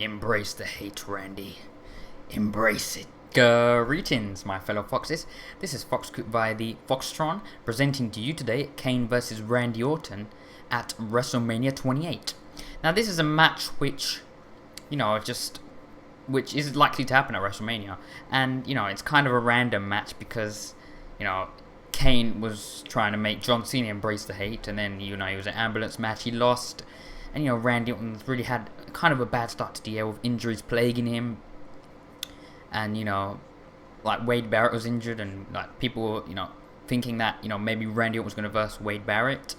Embrace the hate, Randy. Embrace it. Greetings, my fellow foxes. This is FoxCoops via the Foxtron, presenting to you today Kane versus Randy Orton at WrestleMania 28. Now, this is a match which is likely to happen at WrestleMania, and it's kind of a random match because Kane was trying to make John Cena embrace the hate, and then it was an ambulance match. He lost, and Randy Orton really had kind of a bad start to the year with injuries plaguing him, and like Wade Barrett was injured, and like people were thinking that maybe Randy Orton was going to verse Wade Barrett,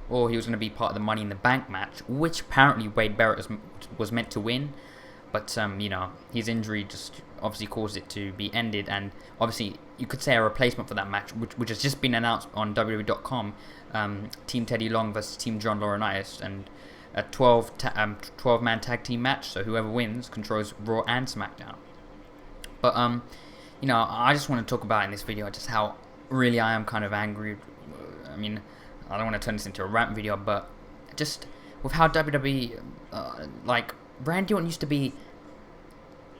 or he was going to be part of the Money in the Bank match, which apparently Wade Barrett was meant to win, but his injury just obviously caused it to be ended, and obviously you could say a replacement for that match, which has just been announced on WWE.com, Team Teddy Long versus Team John Laurinaitis, and a 12-man tag team match, so whoever wins controls Raw and SmackDown. But I just want to talk about in this video just how really I am kind of angry. I mean, I don't want to turn this into a rant video, but just with how WWE, like Randy Orton used to be,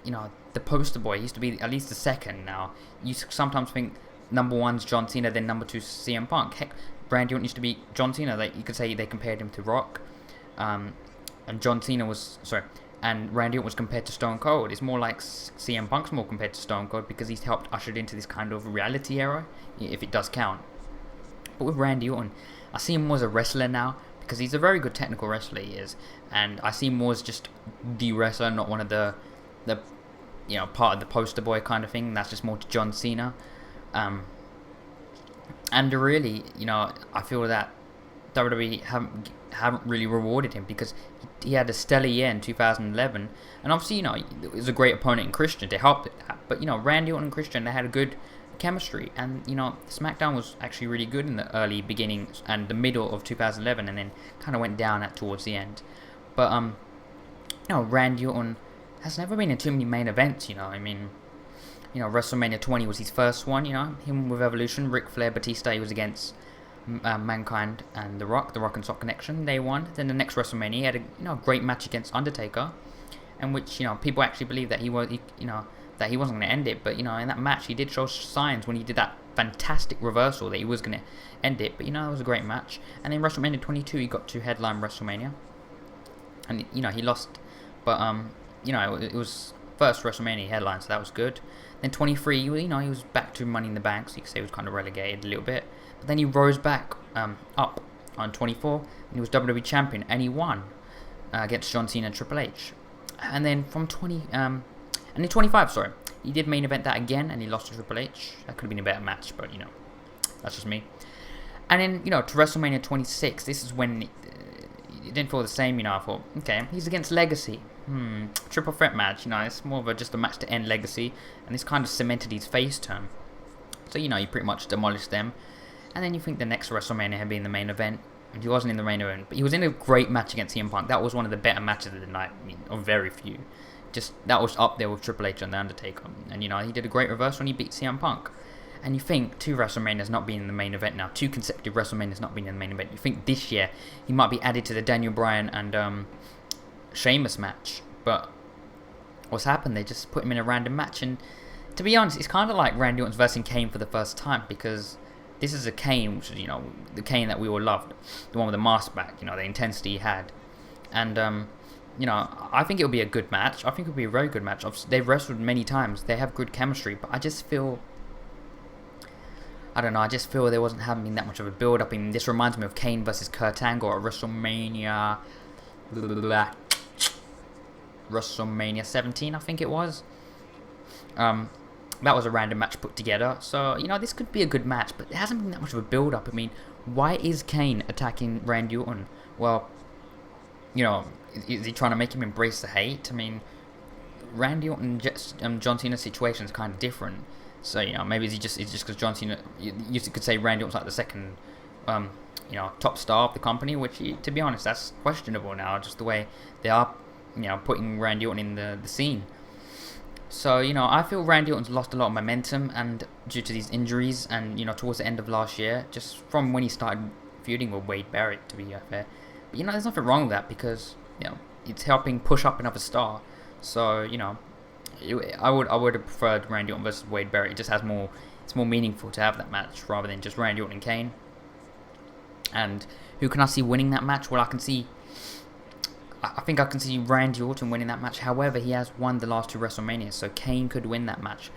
the poster boy. He used to be at least the second. Now you sometimes think number one's John Cena, then number two's CM Punk. Heck, Randy Orton used to be John Cena. You could say they compared him to Rock, and and Randy Orton was compared to Stone Cold. It's more like CM Punk's more compared to Stone Cold because he's helped usher into this kind of reality era, if it does count. But with Randy Orton, I see him more as a wrestler now because he's a very good technical wrestler, he is, and I see him more as just the wrestler, not one of the part of the poster boy kind of thing. That's just more to John Cena, and really, I feel that WWE haven't really rewarded him because he had a stellar year in 2011, and obviously it was a great opponent in Christian to help it. But Randy Orton and Christian, they had a good chemistry, and SmackDown was actually really good in the early beginnings and the middle of 2011, and then kind of went down towards the end. But Randy Orton has never been in too many main events. WrestleMania 20 was his first one. Him with Evolution, Ric Flair, Batista. He was against Mankind and The Rock and Sock Connection. They won. Then the next WrestleMania, he had a great match against Undertaker, in which people actually believe that he wasn't going to end it. But in that match, he did show signs when he did that fantastic reversal that he was going to end it. But it was a great match. And then WrestleMania 22, he got to headline WrestleMania, and he lost. But it was first WrestleMania headline, so that was good. Then 23, he was back to Money in the Bank, so you could say he was kind of relegated a little bit. But then he rose back up on 24, and he was WWE champion, and he won against John Cena and Triple H. And then from 25, sorry, he did main event that again, and he lost to Triple H. That could have been a better match, but that's just me. And then to WrestleMania 26, this is when it didn't feel the same. I thought, okay, he's against Legacy. Triple threat match. It's more of just a match to end Legacy, and this kind of cemented his face turn. So he pretty much demolished them. And then you think the next WrestleMania had been the main event, and he wasn't in the main event, but he was in a great match against CM Punk. That was one of the better matches of the night, of very few. Just that was up there with Triple H and The Undertaker, and he did a great reversal when he beat CM Punk. And you think 2 WrestleManias not being in the main event now, 2 consecutive WrestleManias not being in the main event. You think this year he might be added to the Daniel Bryan and Sheamus match, but what's happened? They just put him in a random match, and to be honest, it's kind of like Randy Orton's versing Kane for the first time, because this is a Kane, which is the Kane that we all loved, the one with the mask back, the intensity he had, and I think it'll be a good match. I think it'll be a very good match. They've wrestled many times, they have good chemistry, but I just feel, I don't know, I just feel there wasn't having that much of a build up. This reminds me of Kane versus Kurt Angle at WrestleMania 17, I think it was. That was a random match put together. So, this could be a good match, but there hasn't been that much of a build up. Why is Kane attacking Randy Orton? Well, is he trying to make him embrace the hate? Randy Orton and John Cena's situation is kind of different. So, maybe it's just because John Cena, you could say Randy Orton's like the second, top star of the company, which, to be honest, that's questionable now, just the way they are, putting Randy Orton in the scene. So, I feel Randy Orton's lost a lot of momentum, and due to these injuries, and, towards the end of last year, just from when he started feuding with Wade Barrett, to be fair. But, there's nothing wrong with that, because, it's helping push up another star. So I would have preferred Randy Orton versus Wade Barrett. It just has more. It's more meaningful to have that match rather than just Randy Orton and Kane. And who can I see winning that match? Well, I think I can see Randy Orton winning that match. However, he has won the last 2 WrestleManias, so Kane could win that match.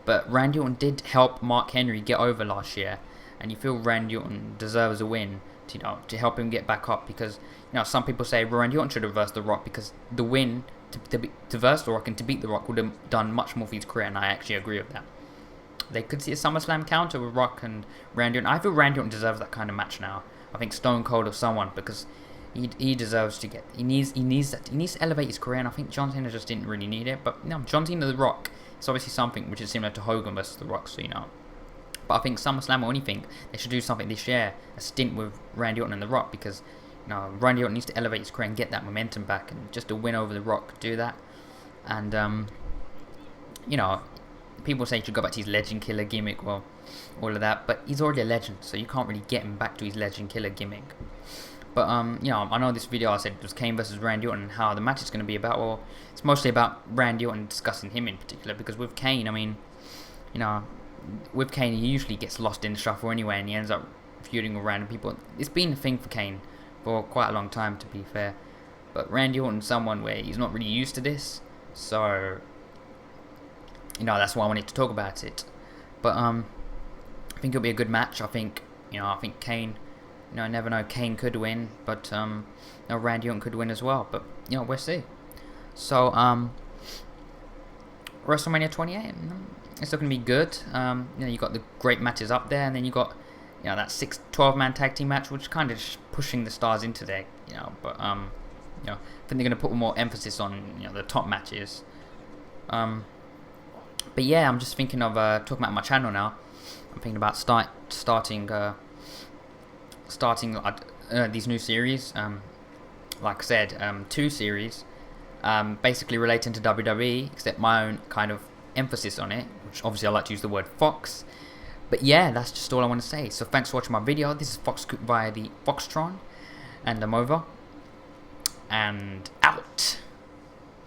But Randy Orton did help Mark Henry get over last year, and you feel Randy Orton deserves a win to help him get back up, because some people say Randy Orton should have versed The Rock, because the win to verse The Rock and to beat The Rock would have done much more for his career, and I actually agree with that. They could see a SummerSlam counter with Rock and Randy Orton. I feel Randy Orton deserves that kind of match now. I think Stone Cold or someone, because he deserves to get. He needs to elevate his career, and I think John Cena just didn't really need it. But John Cena The Rock, it's obviously something which is similar to Hogan versus The Rock, so But I think SummerSlam or anything, they should do something this year, a stint with Randy Orton and The Rock, because Randy Orton needs to elevate his career and get that momentum back, and just a win over The Rock, do that. And people say he should go back to his legend killer gimmick, well, all of that, but he's already a legend, so you can't really get him back to his legend killer gimmick. But I know this video I said it was Kane versus Randy Orton and how the match is going to be about. Well, it's mostly about Randy Orton, discussing him in particular, because with Kane, with Kane he usually gets lost in the shuffle anyway, and he ends up feuding with random people. It's been a thing for Kane for quite a long time, to be fair. But Randy Orton's someone where he's not really used to this, so that's why I wanted to talk about it. But I think it'll be a good match. I think Kane. I never know. Kane could win, but Randy Orton could win as well. But we'll see. So WrestleMania 28, it's looking to be good. You got the great matches up there, and then you got that 12-man tag team match, which is kind of just pushing the stars into there. But I think they're going to put more emphasis on the top matches. But yeah, I'm just thinking of talking about my channel now. I'm thinking about starting these new series. Like I said, 2 series, basically relating to WWE, except my own kind of emphasis on it, which obviously I like to use the word Fox. But yeah, that's just all I want to say. So thanks for watching my video. This is TheFoxCoops via the Foxtron, and I'm over and out.